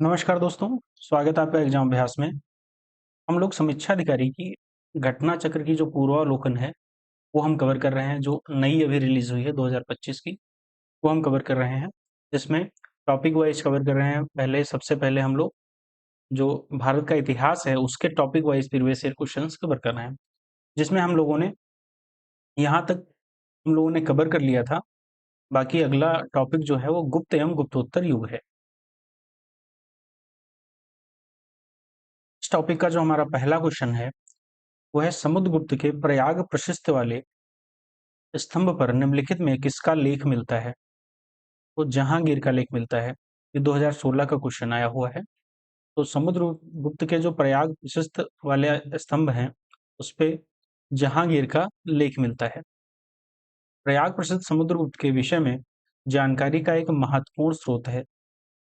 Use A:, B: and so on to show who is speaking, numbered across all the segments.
A: नमस्कार दोस्तों, स्वागत है आपका एग्जाम अभ्यास में। हम लोग समीक्षा अधिकारी की घटना चक्र की जो पूर्वावलोकन है, वो हम कवर कर रहे हैं, जो नई अभी रिलीज हुई है 2025 की, वो हम कवर कर रहे हैं। जिसमें टॉपिक वाइज कवर कर रहे हैं। सबसे पहले हम लोग जो भारत का इतिहास है, उसके topic wise previous year questions cover कर रहे हैं, जिसमें हम लोगों ने यहाँ तक हम लोगों ने कवर कर लिया था। बाकी अगला टॉपिक जो है वो गुप्त एवं गुप्तोत्तर युग है। इस टॉपिक का जो हमारा पहला क्वेश्चन है, वो है समुद्रगुप्त के प्रयाग प्रशस्त वाले स्तंभ पर निम्नलिखित में किसका लेख मिलता है? तो जहांगीर का लेख मिलता है। ये 2016 का क्वेश्चन आया हुआ है। तो समुद्रगुप्त के जो प्रयाग प्रशस्त वाले स्तंभ हैं, उस पे जहांगीर का लेख मिलता है। प्रयाग प्रशस्त समुद्रगुप्त के विषय में जानकारी का एक महत्वपूर्ण स्रोत है।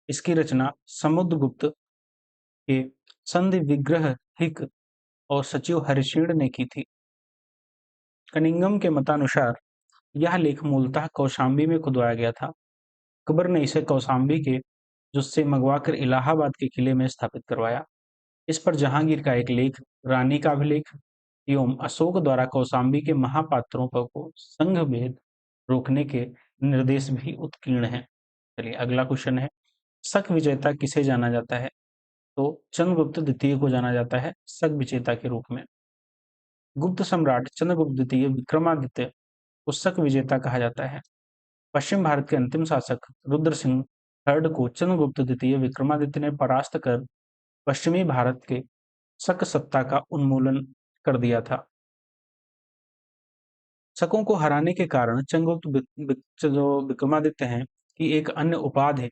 A: इसकी रचना समुद्रगुप्त के संधि विग्रह हिक और सचिव हरिशीर्ण ने की थी। कनिंघम के मतानुसार यह लेख मूलतः कौशाम्बी में खुदवाया गया था। अकबर ने इसे कौशाम्बी के जुस्से मंगवाकर इलाहाबाद के किले में स्थापित करवाया। इस पर जहांगीर का एक लेख, रानी का अभिलेख एवं अशोक द्वारा कौशाम्बी के महापात्रों पर को संघ भेद रोकने के निर्देश भी उत्कीर्ण हैं। चलिए अगला क्वेश्चन है, शक विजेता किसे जाना जाता है? तो चंद्रगुप्त द्वितीय को जाना जाता है शक विजेता के रूप में। गुप्त सम्राट चंद्रगुप्त द्वितीय विक्रमादित्य को शक विजेता कहा जाता है। पश्चिम भारत के अंतिम शासक रुद्र सिंह थर्ड को चंद्रगुप्त द्वितीय विक्रमादित्य ने परास्त कर पश्चिमी भारत के शक सत्ता का उन्मूलन कर दिया था। शकों को हराने के कारण जो विक्रमादित्य हैं की एक अन्य उपाधि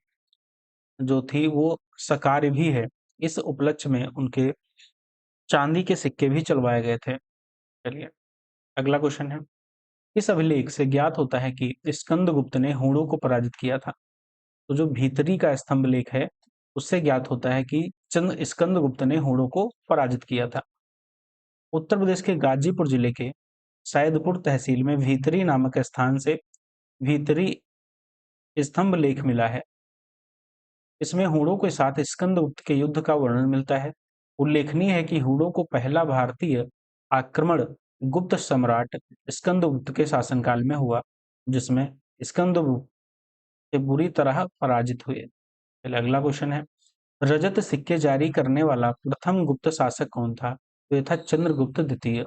A: जो थी वो सकार्य भी है। इस उपलक्ष्य में उनके चांदी के सिक्के भी चलवाए गए थे। चलिए अगला क्वेश्चन है, इस अभिलेख से ज्ञात होता है कि स्कंदगुप्त ने हूणों को पराजित किया था। तो जो भीतरी का स्तंभ लेख है, उससे ज्ञात होता है कि चंद्र स्कंदगुप्त ने हूणों को पराजित किया था। उत्तर प्रदेश के गाजीपुर जिले के सैदपुर तहसील में भीतरी नामक स्थान से भीतरी स्तंभ लेख मिला है। इसमें हूणों के साथ स्कंदगुप्त के युद्ध का वर्णन मिलता है। उल्लेखनीय है कि हूणों को पहला भारतीय आक्रमण गुप्त सम्राट स्कंदगुप्त के शासनकाल में हुआ, जिसमें स्कंदगुप्त से बुरी तरह पराजित हुए। चलिए अगला क्वेश्चन है, रजत सिक्के जारी करने वाला प्रथम गुप्त शासक कौन था? तो ये था चंद्रगुप्त द्वितीय।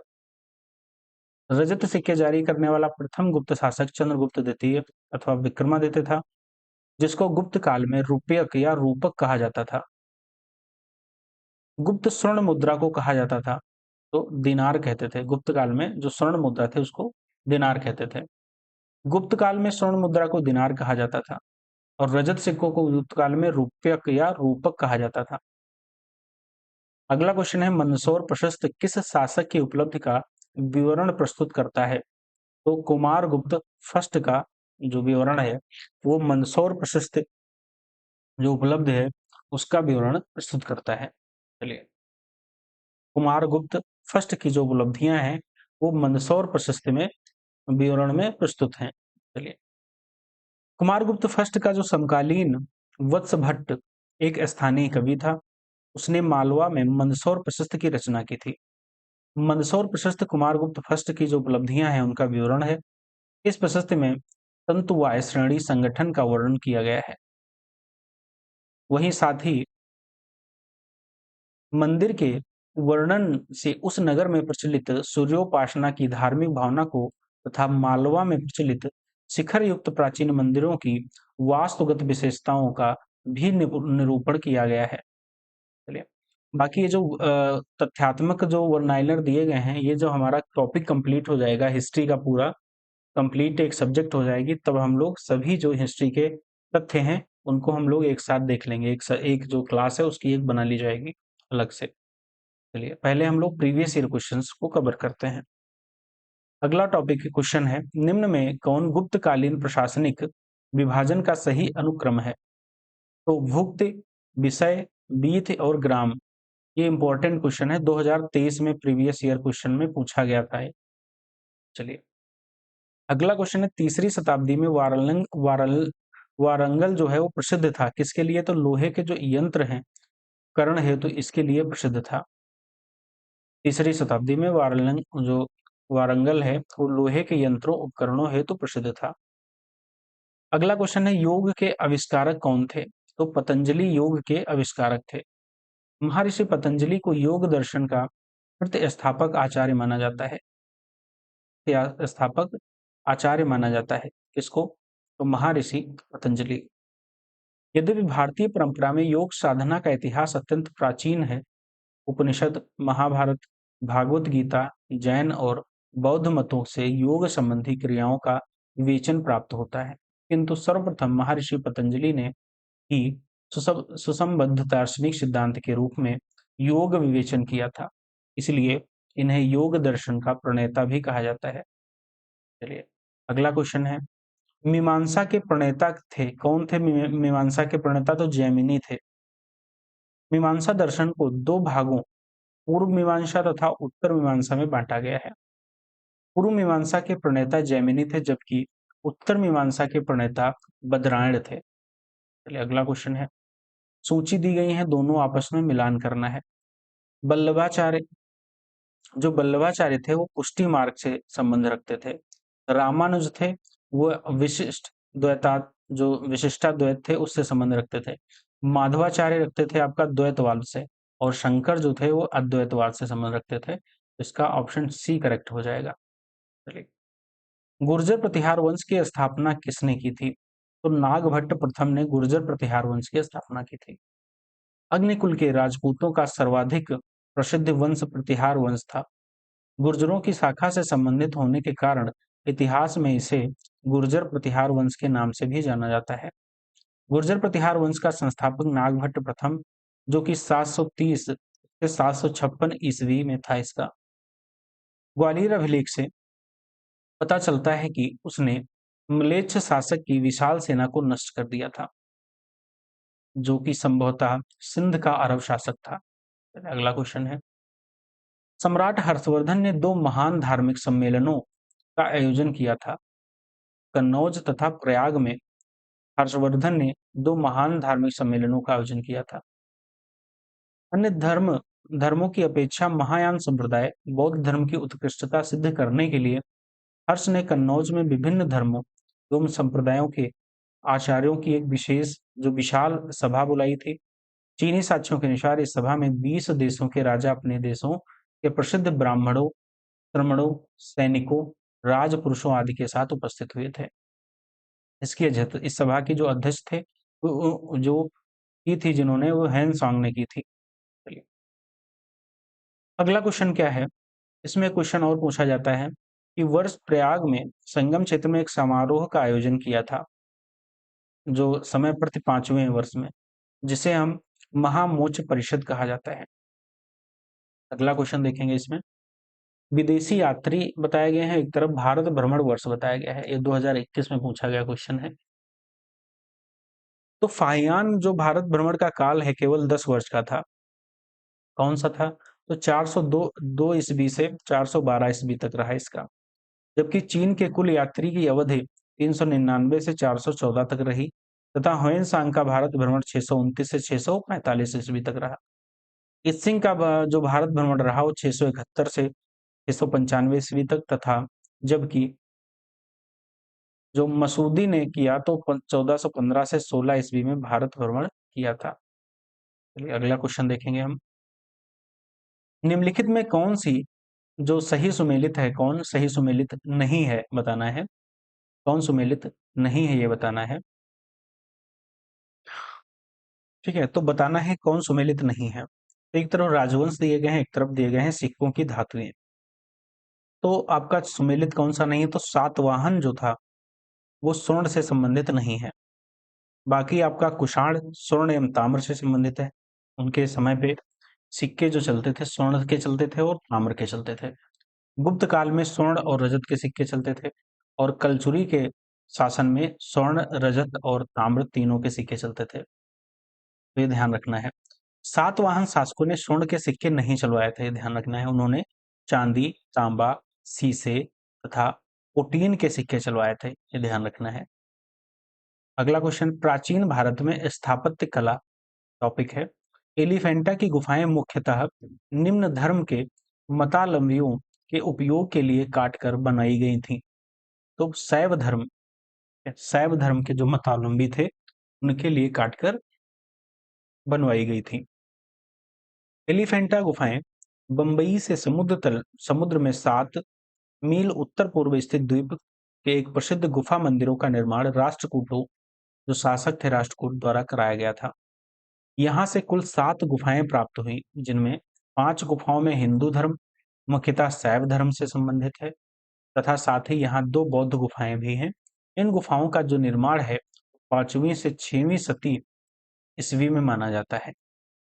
A: रजत सिक्के जारी करने वाला प्रथम गुप्त शासक चंद्रगुप्त द्वितीय अथवा विक्रमादित्य था, जिसको गुप्त काल में रुपयक या रूपक कहा जाता था। गुप्त स्वर्ण मुद्रा को कहा जाता था, तो दिनार कहते थे। गुप्त काल में जो स्वर्ण मुद्रा थे उसको दिनार कहते थे। गुप्त काल में स्वर्ण मुद्रा को दिनार कहा जाता था और रजत सिक्कों को गुप्त काल में रुपयक या रूपक कहा जाता था। अगला क्वेश्चन है, मंदसौर प्रशस्त किस शासक की उपलब्धि का विवरण प्रस्तुत करता है? तो कुमारगुप्त फर्स्ट का जो विवरण है वो मंदसौर प्रशस्त जो उपलब्ध है उसका विवरण प्रस्तुत करता है। चलिए कुमारगुप्त फर्स्ट की जो उपलब्धियां हैं वो मंदसौर प्रशस्त में विवरण में प्रस्तुत हैं। चलिए कुमारगुप्त फर्स्ट का जो समकालीन वत्स भट्ट एक स्थानीय कवि था। उसने मालवा में मंदसौर प्रशस्त की रचना की थी। मंदसौर प्रशस्त कुमारगुप्त फर्स्ट की जो उपलब्धियां हैं उनका विवरण है। इस प्रशस्ति में तंतुवाय श्रेणी संगठन का वर्णन किया गया है। वहीं साथ ही मंदिर के वर्णन से उस नगर में प्रचलित सूर्योपासना की धार्मिक भावना को तथा मालवा में प्रचलित शिखर युक्त प्राचीन मंदिरों की वास्तुगत विशेषताओं का भी निरूपण किया गया है। चलिए बाकी ये जो तथ्यात्मक जो वर्नाइलर दिए गए हैं, ये जो हमारा टॉपिक कंप्लीट हो जाएगा, हिस्ट्री का पूरा कंप्लीट एक सब्जेक्ट हो जाएगी, तब हम लोग सभी जो हिस्ट्री के तथ्य हैं उनको हम लोग एक साथ देख लेंगे। एक जो क्लास है उसकी एक बना ली जाएगी अलग से। चलिए पहले हम लोग प्रीवियस ईयर क्वेश्चंस को कवर करते हैं। अगला टॉपिक क्वेश्चन है, निम्न में कौन गुप्तकालीन प्रशासनिक विभाजन का सही अनुक्रम है? तो भुक्त, विषय, बीथ और ग्राम। ये इंपॉर्टेंट क्वेश्चन है, 2023 में प्रीवियस ईयर क्वेश्चन में पूछा गया था। चलिए अगला क्वेश्चन है, तीसरी शताब्दी में वारंगल जो है वो प्रसिद्ध था किसके लिए? तो लोहे के जो यंत्र हैं, करण है, तो इसके लिए प्रसिद्ध था। तीसरी शताब्दी में वारंगल है वो लोहे के यंत्रों उपकरणों हेतु प्रसिद्ध था। अगला क्वेश्चन है, योग के आविष्कारक कौन थे? तो पतंजलि योग के आविष्कारक थे। महर्षि पतंजलि को योग दर्शन का प्रतिस्थापक आचार्य माना जाता है। स्थापक आचार्य माना जाता है किसको? तो महर्षि पतंजलि। यद्यपि भारतीय परंपरा में योग साधना का इतिहास अत्यंत प्राचीन है, उपनिषद, महाभारत, भागवत गीता, जैन और बौद्ध मतों से योग संबंधी क्रियाओं का विवेचन प्राप्त होता है, किंतु सर्वप्रथम महर्षि पतंजलि ने ही सुसंबद्ध दार्शनिक सिद्धांत के रूप में योग विवेचन किया था, इसलिए इन्हें योग दर्शन का प्रणेता भी कहा जाता है। चलिए अगला क्वेश्चन है, मीमांसा के प्रणेता थे कौन थे? मीमांसा के प्रणेता तो जैमिनी थे। मीमांसा दर्शन को दो भागों पूर्व मीमांसा तथा उत्तर मीमांसा में बांटा गया है। पूर्व मीमांसा के प्रणेता जैमिनी थे, जबकि उत्तर मीमांसा के प्रणेता बदरायण थे। चलिए अगला क्वेश्चन है, सूची दी गई है, दोनों आपस में मिलान करना है। बल्लभाचार्य जो बल्लभाचार्य थे वो पुष्टि मार्ग से संबंध रखते थे। रामानुज थे वो विशिष्ट द्वैता जो विशिष्टाद्वैत थे उससे संबंध रखते थे। माधवाचार्य रखते थे आपका द्वैतवाद से, और शंकर जो थे वो अद्वैतवाद से संबंध रखते थे। इसका ऑप्शन सी करेक्ट हो जाएगा। चलिए, गुर्जर प्रतिहार वंश की स्थापना किसने की थी? तो नागभट्ट प्रथम ने गुर्जर प्रतिहार वंश की स्थापना की थी। अग्निकुल के राजपूतों का सर्वाधिक प्रसिद्ध वंश प्रतिहार वंश था। गुर्जरों की शाखा से संबंधित होने के कारण इतिहास में इसे गुर्जर प्रतिहार वंश के नाम से भी जाना जाता है। गुर्जर प्रतिहार वंश का संस्थापक नागभट्ट प्रथम, जो कि 730 से 756 ईस्वी में था। इसका ग्वालियर अभिलेख से पता चलता है कि उसने म्लेच्छ शासक की विशाल सेना को नष्ट कर दिया था, जो कि संभवतः सिंध का अरब शासक था। अगला क्वेश्चन है, सम्राट हर्षवर्धन ने दो महान धार्मिक सम्मेलनों का आयोजन किया था। कन्नौज तथा प्रयाग में हर्षवर्धन ने दो महान धार्मिक सम्मेलनों का आयोजन किया था। अन्य धर्मों की अपेक्षा महायान संप्रदाय बौद्ध धर्म की उत्कृष्टता सिद्ध करने के लिए हर्ष ने कन्नौज में विभिन्न धर्मों एवं संप्रदायों के आचार्यों की एक विशाल सभा बुलाई थी। चीनी साक्ष्यों के अनुसार इस सभा में 20 देशों के राजा अपने देशों के प्रसिद्ध ब्राह्मणों, श्रमणों, सैनिकों, राजपुरुषों आदि के साथ उपस्थित हुए थे। इस सभा की जो अध्यक्ष थे जो की थी जिन्होंने, वो हेन सांग ने की थी। चलिए अगला क्वेश्चन क्या है, इसमें क्वेश्चन और पूछा जाता है कि वर्ष प्रयाग में संगम क्षेत्र में एक समारोह का आयोजन किया था, जो समय प्रति 5वें वर्ष में, जिसे हम महामोच परिषद कहा जाता है। अगला क्वेश्चन देखेंगे, इसमें विदेशी यात्री बताए गए हैं, एक तरफ भारत भ्रमण वर्ष बताया गया है। ये 2021 में पूछा गया क्वेश्चन है। तो फाहियान जो भारत भ्रमण का काल है केवल 10 वर्ष का था। कौन सा था? तो 402 ईस्वी से 412 ईस्वी तक रहा इसका। जबकि चीन के कुल यात्री की अवधि 399 से 414 तक रही, तथा ह्वेनसांग का भारत भ्रमण 629 से 645 ईस्वी तक रहा। इत्सिंग का जो भारत भ्रमण रहा वो 671 से 695 ईस्वी तक, तथा जबकि जो मसूदी ने किया तो 1415 से 16 ईस्वी में भारत भ्रमण किया था। चलिए अगला क्वेश्चन देखेंगे हम, निम्नलिखित में कौन सी जो सही सुमेलित है, कौन सही सुमेलित नहीं है बताना है। कौन सुमेलित नहीं है ये बताना है। ठीक है, तो बताना है कौन सुमेलित नहीं है। एक तरफ राजवंश दिए गए हैं, एक तरफ दिए गए हैं सिक्कों की धातुएं। तो आपका सुमेलित कौन सा नहीं है? तो सातवाहन जो था वो स्वर्ण से संबंधित नहीं है। बाकी आपका कुषाण स्वर्ण एवं ताम्र से संबंधित है। उनके समय पे सिक्के जो चलते थे स्वर्ण के चलते थे और ताम्र के चलते थे। गुप्त काल में स्वर्ण और रजत के सिक्के चलते थे, और कलचुरी के शासन में स्वर्ण, रजत और ताम्र तीनों के सिक्के चलते थे। तो ये ध्यान रखना है। सातवाहन शासकों ने स्वर्ण के सिक्के नहीं चलवाए थे, ध्यान रखना है। उन्होंने चांदी, तांबा, शीशे तथा पोटीन के सिक्के चलवाए थे, ये ध्यान रखना है। अगला क्वेश्चन, प्राचीन भारत में स्थापत्य कला टॉपिक है। एलिफेंटा की गुफाएं मुख्यतः निम्न धर्म के मतावलंबियों के उपयोग के लिए काटकर बनाई गई थीं। तो शैव धर्म के जो मतावलंबी थे उनके लिए काटकर बनवाई गई थी। एलिफेंटा गुफाएं बंबई से समुद्र में 7 मील उत्तर पूर्व स्थित द्वीप के एक प्रसिद्ध गुफा मंदिरों का निर्माण राष्ट्रकूटों, जो शासक थे राष्ट्रकूट, द्वारा कराया गया था। यहाँ से कुल 7 गुफाएं प्राप्त हुई, जिनमें 5 गुफाओं में हिंदू धर्म, मुख्यतः शैव धर्म से संबंधित है, तथा साथ ही यहाँ 2 बौद्ध गुफाएं भी हैं। इन गुफाओं का जो निर्माण है 5वीं से 6वीं शती ईस्वी में माना जाता है।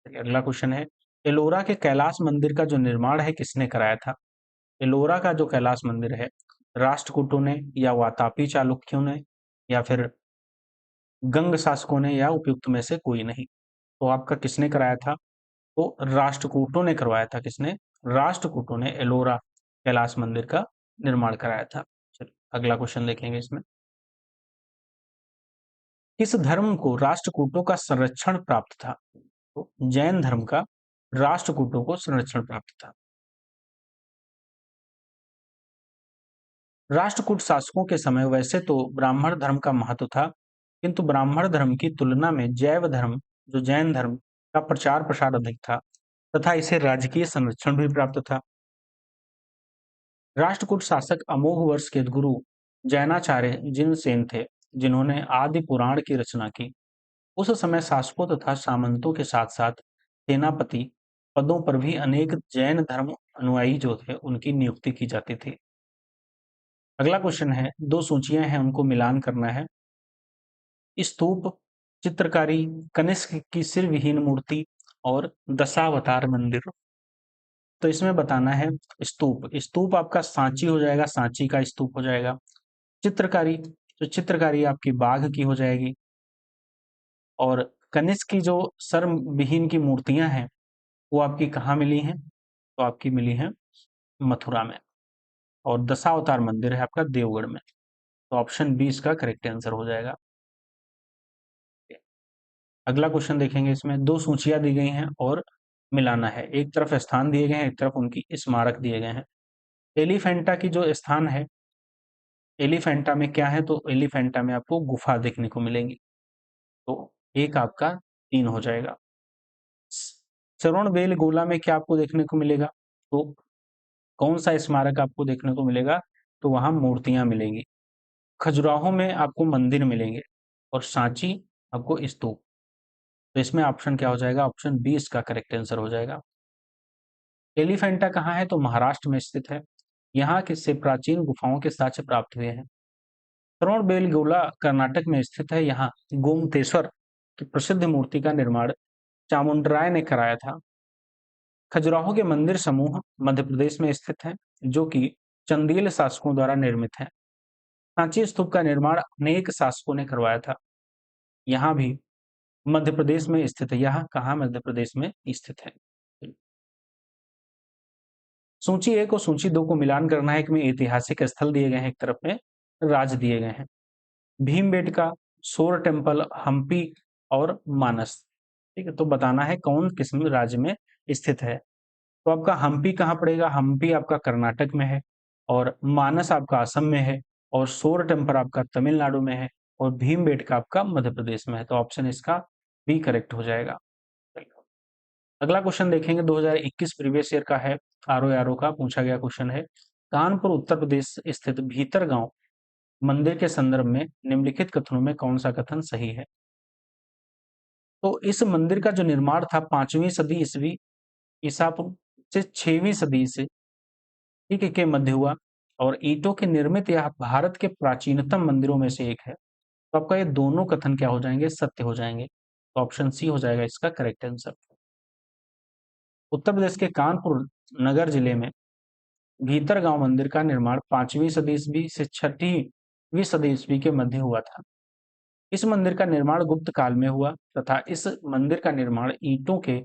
A: अगला क्वेश्चन है, एलोरा के कैलाश मंदिर का जो निर्माण है किसने कराया था? एलोरा का जो कैलाश मंदिर है, राष्ट्रकूटों ने, या वातापी चालुक्यों ने, या फिर गंग शासकों ने, या उपयुक्त में से कोई नहीं। तो आपका किसने कराया था? तो राष्ट्रकूटों ने करवाया था। किसने? राष्ट्रकूटों ने एलोरा कैलाश मंदिर का निर्माण कराया था। चलिए अगला क्वेश्चन देखेंगे इसमें, किस धर्म को राष्ट्रकूटों का संरक्षण प्राप्त था? तो जैन धर्म का राष्ट्रकूटों को संरक्षण प्राप्त था। राष्ट्रकूट शासकों के समय वैसे तो ब्राह्मण धर्म का महत्व था, किंतु ब्राह्मण धर्म की तुलना में जैव धर्म, जो जैन धर्म का प्रचार प्रसार अधिक था, तथा इसे राजकीय संरक्षण भी प्राप्त था। राष्ट्रकूट शासक अमोघ वर्ष के गुरु जैनाचार्य जिनसेन थे, जिन्होंने आदि पुराण की रचना की। उस समय शासकों तथा सामंतों के साथ साथ सेनापति पदों पर भी अनेक जैन धर्म अनुयायी जो थे उनकी नियुक्ति की जाती थी। अगला क्वेश्चन है, 2 सूचियां हैं उनको मिलान करना है। स्तूप, चित्रकारी, कनिष्क की सिर विहीन मूर्ति और दशावतार मंदिर। तो इसमें बताना है स्तूप। स्तूप आपका सांची हो जाएगा, सांची का स्तूप हो जाएगा। चित्रकारी, तो चित्रकारी आपकी बाघ की हो जाएगी। और कनिष्क की जो सर विहीन की मूर्तियां हैं वो आपकी कहाँ मिली हैं? तो आपकी मिली हैं मथुरा में। और दशावतार मंदिर है आपका देवगढ़ में। तो ऑप्शन बी इसका करेक्ट आंसर हो जाएगा। अगला क्वेश्चन देखेंगे, इसमें 2 सूचियां दी गई हैं और मिलाना है। एक तरफ स्थान दिए गए हैं, एक तरफ उनकी स्मारक दिए गए हैं। एलिफेंटा की जो स्थान है, एलिफेंटा में क्या है? तो एलिफेंटा में आपको गुफा देखने को मिलेंगी। तो एक आपका 3 हो जाएगा। श्रवण बेलगोला में क्या आपको देखने को मिलेगा? तो कौन सा स्मारक आपको देखने को मिलेगा? तो वहां मूर्तियां मिलेंगी। खजुराहो में आपको मंदिर मिलेंगे और सांची आपको स्तूप। तो इसमें ऑप्शन क्या हो जाएगा? ऑप्शन बी इसका करेक्ट आंसर हो जाएगा। एलिफेंटा कहाँ है? तो महाराष्ट्र में स्थित है। यहाँ के से प्राचीन गुफाओं के साक्ष्य प्राप्त हुए हैं। श्रवणबेलगोला कर्नाटक में स्थित है। यहाँ गोमतेश्वर की प्रसिद्ध मूर्ति का निर्माण चामुंडराय ने कराया था। खजुराहो के मंदिर समूह मध्य प्रदेश में स्थित है, जो कि चंदेल शासकों द्वारा निर्मित है। सांची स्तूप का निर्माण अनेक शासकों ने करवाया था। यहाँ भी मध्य प्रदेश में स्थित है। यह कहाँ मध्य प्रदेश में स्थित है? सूची 1 और सूची 2 को मिलान करना है कि में ऐतिहासिक स्थल दिए गए हैं, एक तरफ में राज्य दिए गए हैं। भीमबेटका, सोर टेम्पल, हम्पी और मानस। ठीक है, तो बताना है कौन किस राज्य में स्थित है। तो आपका हम्पी कहाँ पड़ेगा? हम्पी आपका कर्नाटक में है, और मानस आपका असम में है, और सोर टेम्पल आपका तमिलनाडु में है, और भीमबेटका आपका मध्य प्रदेश में है। तो ऑप्शन इसका बी करेक्ट हो जाएगा। अगला क्वेश्चन देखेंगे, 2021 प्रीवियस ईयर का है, आरओ का पूछा गया क्वेश्चन है। कानपुर उत्तर प्रदेश स्थित भीतरगांव मंदिर के संदर्भ में निम्नलिखित कथनों में कौन सा कथन सही है? तो इस मंदिर का जो निर्माण था 5वीं सदी ईस्वी ईसा पूर्व से 6वीं सदी से ठीक है के मध्य हुआ, और ईंटों के निर्मित यह भारत के प्राचीनतम मंदिरों में से एक है। तो आपका ये दोनों कथन क्या हो जाएंगे? सत्य हो जाएंगे। तो ऑप्शन सी हो जाएगा इसका करेक्ट आंसर। उत्तर प्रदेश के कानपुर नगर जिले में भीतरगांव मंदिर का निर्माण 5वीं सदी ईस्वी से 6वीं सदी ईस्वी के मध्य हुआ था। इस मंदिर का निर्माण गुप्त काल में हुआ, तथा इस मंदिर का निर्माण ईंटों के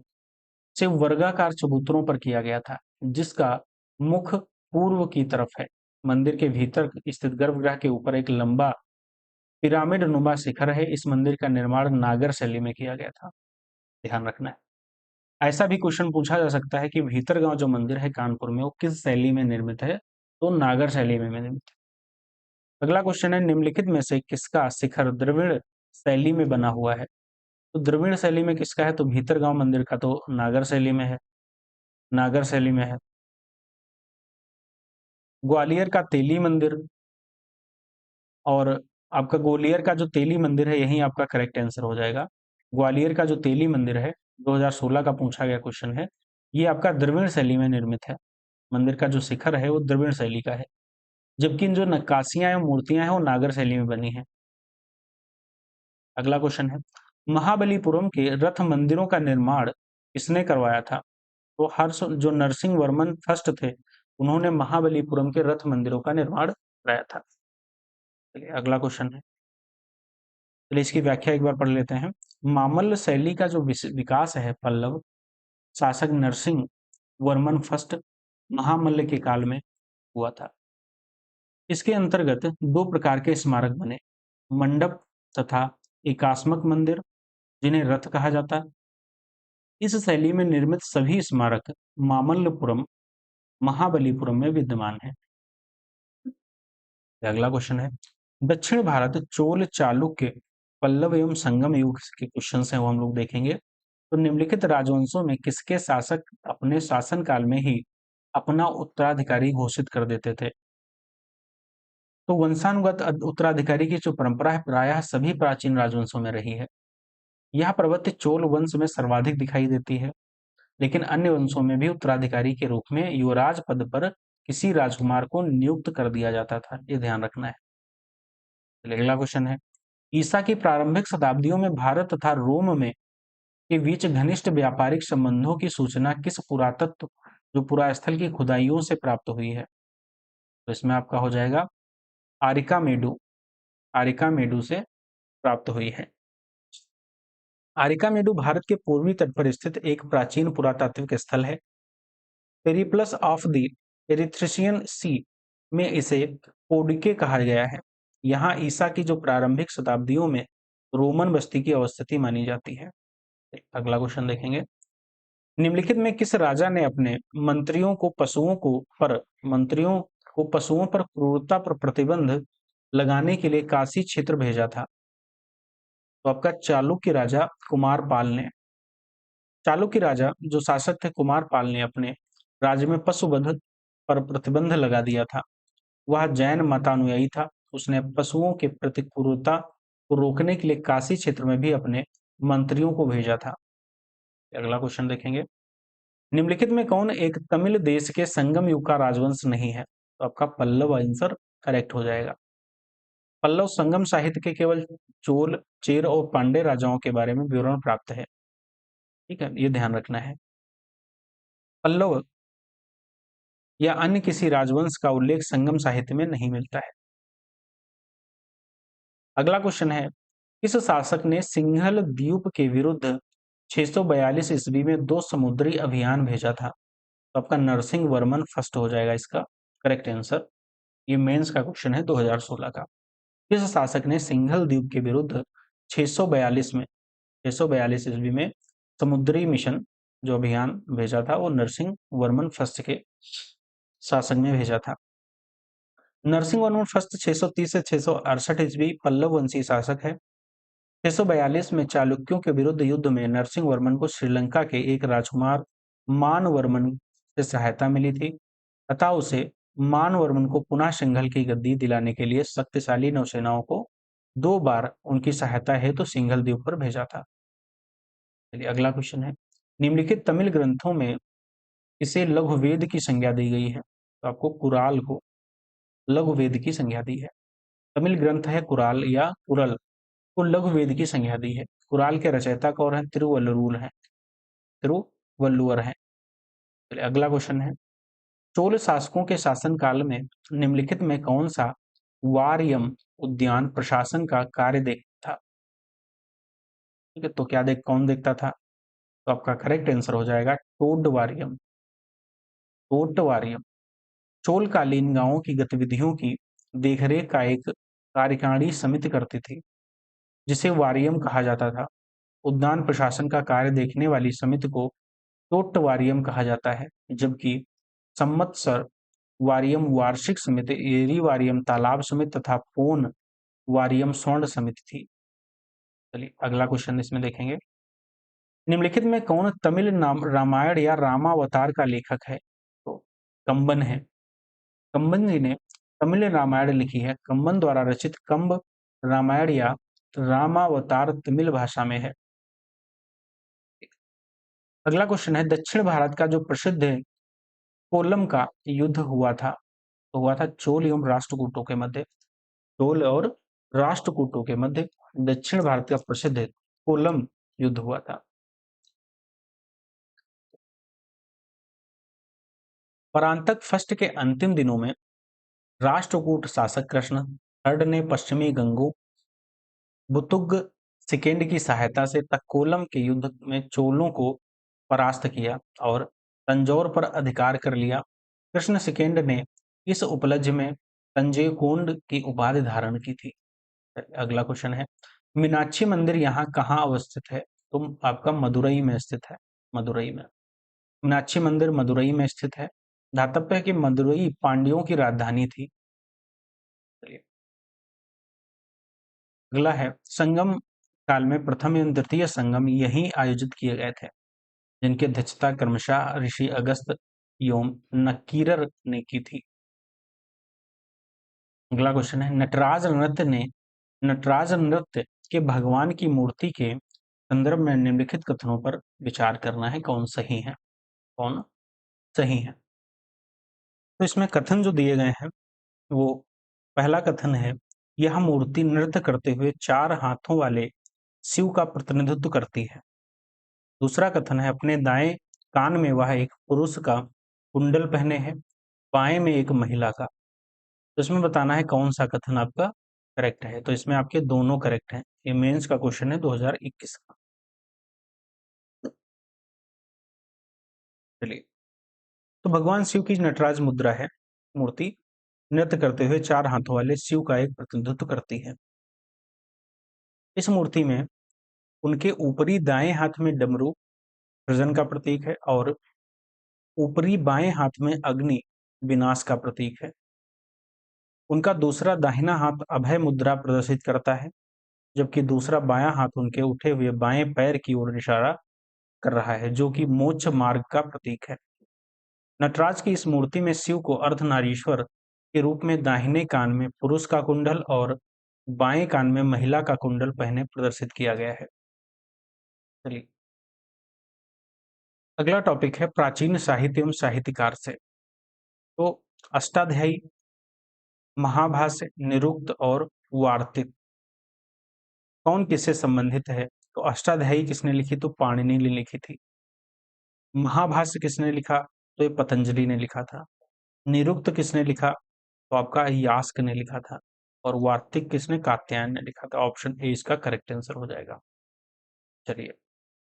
A: से वर्गाकार चबूतरों पर किया गया था, जिसका मुख पूर्व की तरफ है। मंदिर के भीतर स्थित गर्भगृह के ऊपर एक लंबा पिरामिड नुमा शिखर है, इस मंदिर का निर्माण नागर शैली में किया गया था। ध्यान रखना है। ऐसा भी क्वेश्चन पूछा जा सकता है कि भीतरगांव जो मंदिर है कानपुर में, वो किस शैली में निर्मित है? तो नागर शैली में निर्मित है। अगला क्वेश्चन है, निम्नलिखित में से किसका शिखर द्रविड़ शैली में बना हुआ है? तो द्रविड़ शैली में किसका है? तो भीतरगांव मंदिर का तो नागर शैली में है, नागर शैली में है। ग्वालियर का तेली मंदिर, और आपका ग्वालियर का जो तेली मंदिर है यही आपका करेक्ट आंसर हो जाएगा। ग्वालियर का जो तेली मंदिर है, 2016 का पूछा गया क्वेश्चन है, ये आपका द्रविड़ शैली में निर्मित है। मंदिर का जो शिखर है वो द्रविड़ शैली का है, जबकि इन जो नक्काशियां हैं, मूर्तियां हैं, वो नागर शैली में बनी हैं। अगला क्वेश्चन है, महाबलीपुरम के रथ मंदिरों का निर्माण किसने करवाया था? तो हर्ष जो नरसिंह वर्मन फर्स्ट थे, उन्होंने महाबलीपुरम के रथ मंदिरों का निर्माण कराया था। चलिए अगला क्वेश्चन है, चलिए इसकी व्याख्या एक बार पढ़ लेते हैं। मामल्ल शैली का जो विकास है पल्लव शासक नरसिंह वर्मन फर्स्ट महामल्ल के काल में हुआ था। इसके अंतर्गत दो प्रकार के स्मारक बने, मंडप तथा एकास्मक मंदिर, जिन्हें रथ कहा जाता है। इस शैली में निर्मित सभी स्मारक मामल्लपुरम महाबलीपुरम में विद्यमान है। अगला क्वेश्चन है, दक्षिण भारत चोल चालुक्य पल्लव एवं संगम युग के क्वेश्चन हैं, वो हम लोग देखेंगे। तो निम्नलिखित राजवंशों में किसके शासक अपने शासनकाल में ही अपना उत्तराधिकारी घोषित कर देते थे? तो वंशानुगत उत्तराधिकारी की जो परंपरा है प्रायः सभी प्राचीन राजवंशों में रही है। यह प्रवृत्ति चोल वंश में सर्वाधिक दिखाई देती है, लेकिन अन्य वंशों में भी उत्तराधिकारी के रूप में युवराज पद पर किसी राजकुमार को नियुक्त कर दिया जाता था, ये ध्यान रखना है। चलिए अगला क्वेश्चन है, ईसा की प्रारंभिक शताब्दियों में भारत तथा रोम में के बीच घनिष्ठ व्यापारिक संबंधों की सूचना किस पुरातत्व जो पुरास्थल की खुदाइयों से प्राप्त हुई है? तो इसमें आपका हो जाएगा आरिकामेडु, आरिकामेडु से प्राप्त हुई है। आरिकामेडु भारत के पूर्वी तट पर स्थित एक प्राचीन पुरातात्विक स्थल है। पेरिप्लस ऑफ द एरिथ्रिशियन सी में इसे पोडिके कहा गया है। यहाँ ईसा की जो प्रारंभिक शताब्दियों में रोमन बस्ती की अवस्थिति मानी जाती है। अगला क्वेश्चन देखेंगे, निम्नलिखित में किस राजा ने अपने मंत्रियों को पशुओं पर क्रूरता पर प्रतिबंध लगाने के लिए काशी क्षेत्र भेजा था? तो आपका चालुक्य राजा कुमारपाल ने, चालुक्य राजा जो शासक थे कुमारपाल ने अपने राज्य में पशुवध पर प्रतिबंध लगा दिया था। वह जैन मतानुयायी था। उसने पशुओं के प्रति क्रूरता को रोकने के लिए काशी क्षेत्र में भी अपने मंत्रियों को भेजा था। अगला क्वेश्चन देखेंगे, निम्नलिखित में कौन एक तमिल देश के संगम युग का राजवंश नहीं है? तो आपका पल्लव आंसर करेक्ट हो जाएगा। पल्लव संगम साहित्य के केवल चोल, चेर और पांडे राजाओं के बारे में विवरण प्राप्त है। ठीक है, ये ध्यान रखना है। पल्लव या अन्य किसी राजवंश का उल्लेख संगम साहित्य में नहीं मिलता है। अगला क्वेश्चन है, किस शासक ने सिंघल द्वीप के विरुद्ध 642 ईस्वी में दो समुद्री अभियान भेजा था? तो आपका नरसिंह वर्मन फर्स्ट हो जाएगा इसका करेक्ट आंसर। ये मेंस का क्वेश्चन है 2016 का। किस शासक ने सिंघल द्वीप के विरुद्ध 642 ईस्वी में समुद्री मिशन जो अभियान भेजा था, वो नरसिंह वर्मन फर्स्ट के शासन में भेजा था। नरसिंह वर्मन फर्स्ट 630 से 668 ईस्वी पल्लव वंशी शासक है। 642 में चालुक्यों के विरुद्ध युद्ध में नरसिंह वर्मन को श्रीलंका के एक राजकुमार मानवर्मन से सहायता मिली थी, तथा उसे मानवर्मन को पुनः सिंघल की गद्दी दिलाने के लिए शक्तिशाली नौसेनाओं को 2 बार उनकी सहायता हेतु सिंघल द्वीप पर भेजा था। चलिए अगला क्वेश्चन है, निम्नलिखित तमिल ग्रंथों में इसे लघुवेद की संज्ञा दी गई है? तो आपको कुराल को लघुवेद की संज्ञा दी है। तमिल ग्रंथ है कुराल या कुरल को लघुवेद की संज्ञा दी है। कुराल के रचयिता कौन है? तिरुवल्लुवर है, तिरुवल्लुवर है। चलिए अगला क्वेश्चन है, चोल शासकों के शासनकाल में निम्नलिखित में कौन सा वारियम उद्यान प्रशासन का कार्य देखता था? ठीक है, तो क्या कौन देखता था? तो आपका करेक्ट आंसर हो जाएगा टोडवारियम, टोटवारियम। चोलकालीन गांवों की गतिविधियों की देखरेख का एक कार्यकारिणी समिति करती थी, जिसे वारियम कहा जाता था। उद्यान प्रशासन का कार्य देखने वाली समिति को टोट्ट-वारियम कहा जाता है, जबकि संवत्सर वारियम वार्षिक समिति, एरी वारियम तालाब समिति तथा पोन वारियम स्वर्ण समिति थी। चलिए अगला क्वेश्चन इसमें देखेंगे। निम्नलिखित में कौन तमिल रामायण या रामावतार का लेखक है? तो कंबन है। कंबन जी ने तमिल रामायण लिखी है। कंबन द्वारा रचित कंब रामायण या रामावतार तमिल भाषा में है। अगला क्वेश्चन है, दक्षिण भारत का जो प्रसिद्ध है कोल्लम का युद्ध हुआ था, तो हुआ था चोल एवं राष्ट्रकूटों के मध्य। चोल और राष्ट्रकूटों के मध्य दक्षिण भारत का प्रसिद्ध है कोल्लम युद्ध हुआ था। परांतक फर्स्ट के अंतिम दिनों में राष्ट्रकूट शासक कृष्ण थर्ड ने पश्चिमी गंगों बुतुग सेकेंड की सहायता से तक्कोलम के युद्ध में चोलों को परास्त किया और तंजौर पर अधिकार कर लिया। कृष्ण सेकेंड ने इस उपलब्धि में तंजौर की उपाधि धारण की थी। अगला क्वेश्चन है, मीनाक्षी मंदिर यहाँ कहाँ अवस्थित है? तो आपका मदुरई में स्थित है। मदुरई में मीनाक्षी मंदिर मदुरई में स्थित है। धातव्य है कि मदुरई पांड्यों की राजधानी थी। चलिए अगला है, संगम काल में प्रथम एवं द्वितीय संगम यहीं आयोजित किए गए थे, जिनकी अध्यक्षता क्रमशः ऋषि अगस्त एवं नकीरर ने की थी। अगला क्वेश्चन है, नटराज नृत्य के भगवान की मूर्ति के संदर्भ में निम्नलिखित कथनों पर विचार करना है, कौन सही है कौन सही है। तो इसमें कथन जो दिए गए हैं वो पहला कथन है, यह मूर्ति नृत्य करते हुए 4 हाथों वाले शिव का प्रतिनिधित्व करती है। दूसरा कथन है, अपने दाएं कान में वह एक पुरुष का कुंडल पहने है, बाएं में एक महिला का। तो इसमें बताना है कौन सा कथन आपका करेक्ट है। तो इसमें आपके दोनों करेक्ट हैं। ये मेंस का क्वेश्चन है 2021 का। चलिए, तो भगवान शिव की नटराज मुद्रा है मूर्ति नृत्य करते हुए 4 हाथों वाले शिव का एक प्रतिनिधित्व करती है। इस मूर्ति में उनके ऊपरी दाएं हाथ में डमरू सृजन का प्रतीक है और ऊपरी बाएं हाथ में अग्नि विनाश का प्रतीक है। उनका दूसरा दाहिना हाथ अभय मुद्रा प्रदर्शित करता है, जबकि दूसरा बायां हाथ उनके उठे हुए बाएं पैर की ओर इशारा कर रहा है, जो कि मोक्ष मार्ग का प्रतीक है। नटराज की इस मूर्ति में शिव को अर्धनारीश्वर के रूप में दाहिने कान में पुरुष का कुंडल और बाएं कान में महिला का कुंडल पहने प्रदर्शित किया गया है। चलिए अगला टॉपिक है, प्राचीन साहित्य एवं साहित्यकार से। तो अष्टाध्यायी, महाभाष्य, निरुक्त और वार्तिक कौन किससे संबंधित है? तो अष्टाध्यायी किसने लिखी? तो पाणिनि ने लिखी थी। महाभाष्य किसने लिखा? तो ये पतंजलि ने लिखा था। निरुक्त किसने लिखा? तो आपका यास्क ने लिखा था। और वार्तिक किसने? कात्यायन ने लिखा था। ऑप्शन ए इसका करेक्ट आंसर हो जाएगा। चलिए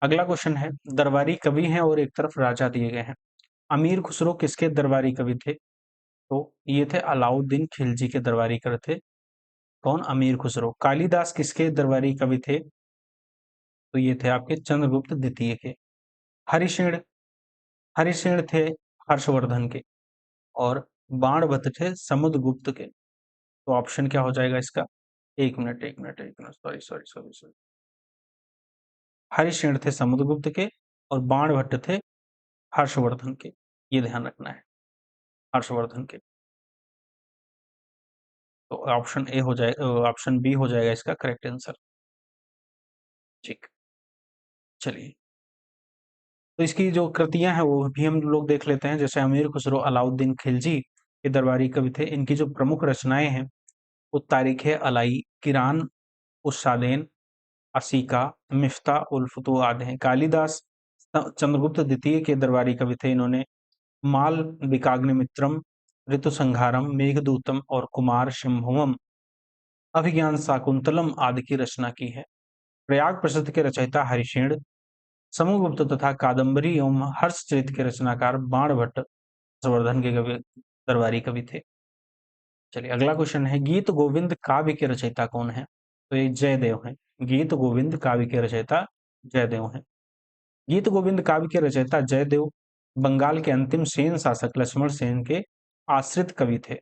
A: अगला क्वेश्चन है, दरबारी कवि हैं और एक तरफ राजा दिए गए हैं। अमीर खुसरो किसके दरबारी कवि थे? तो ये थे अलाउद्दीन खिलजी के दरबारी कवि थे। कौन? अमीर खुसरो। कालिदास किसके दरबारी कवि थे? तो ये थे आपके चंद्रगुप्त द्वितीय के। हरिशेण हरिशेण थे हर्षवर्धन के और बाणभट्ट थे समुद्रगुप्त के। तो ऑप्शन क्या हो जाएगा इसका? एक minute sorry sorry sorry sorry Harishena थे समुद्रगुप्त के और बाणभट्ट थे हर्षवर्धन के। ये ध्यान रखना है, हर्षवर्धन के। तो ऑप्शन ए हो जाएगा, ऑप्शन बी हो जाएगा इसका करेक्ट आंसर। ठीक, चलिए तो इसकी जो कृतियां हैं वो भी हम लोग देख लेते हैं। जैसे अमीर खुसरो अलाउद्दीन खिलजी के दरबारी कवि थे। इनकी जो प्रमुख रचनाएं हैं वो तारीख अलाई, किरान उस्सादैन, असीका, मिफ्ता उल फुतूह आदि हैं। कालिदास चंद्रगुप्त द्वितीय के दरबारी कवि थे। इन्होंने माल विकाग्निमित्रम, ऋतुसंहारम, मेघदूतम और कुमार शंभुवम, अभिज्ञान शाकुंतलम आदि की रचना की है। प्रयाग प्रसिद्ध के रचयिता हरिशेण, समुद्रगुप्त तथा कादम्बरी एवं हर्षचरित के रचनाकार बाणभट्ट हर्षवर्धन के कवि दरबारी कवि थे। चलिए अगला क्वेश्चन है, गीत गोविंद काव्य के रचयिता कौन है? तो ये जयदेव हैं। गीत गोविंद काव्य के रचयिता जयदेव हैं। गीत गोविंद काव्य के रचयिता जयदेव बंगाल के अंतिम सेन शासक लक्ष्मण सेन के आश्रित कवि थे।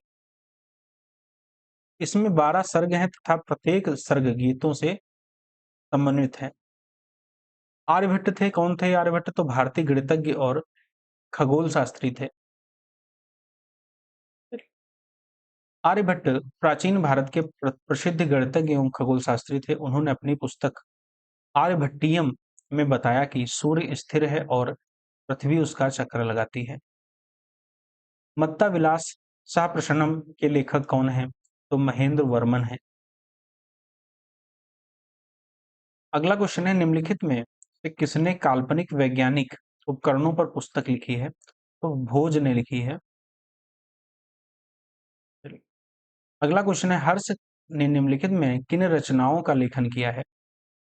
A: इसमें 12 सर्ग हैं तथा प्रत्येक सर्ग गीतों से समन्वित है। आर्यभट्ट थे, कौन थे आर्यभट्ट? तो भारतीय गणितज्ञ और खगोल शास्त्री थे। आर्यभट्ट प्राचीन भारत के प्रसिद्ध गणितज्ञ एवं खगोल शास्त्री थे। उन्होंने अपनी पुस्तक आर्यभट्टियम में बताया कि सूर्य स्थिर है और पृथ्वी उसका चक्र लगाती है। मत्ता विलास शाह प्रसन्नम के लेखक कौन है? तो महेंद्र वर्मन है। अगला क्वेश्चन है, निम्नलिखित में से किसने काल्पनिक वैज्ञानिक उपकरणों पर पुस्तक लिखी है? तो भोज ने लिखी है। अगला क्वेश्चन है, हर्ष ने निम्नलिखित में किन रचनाओं का लेखन किया है?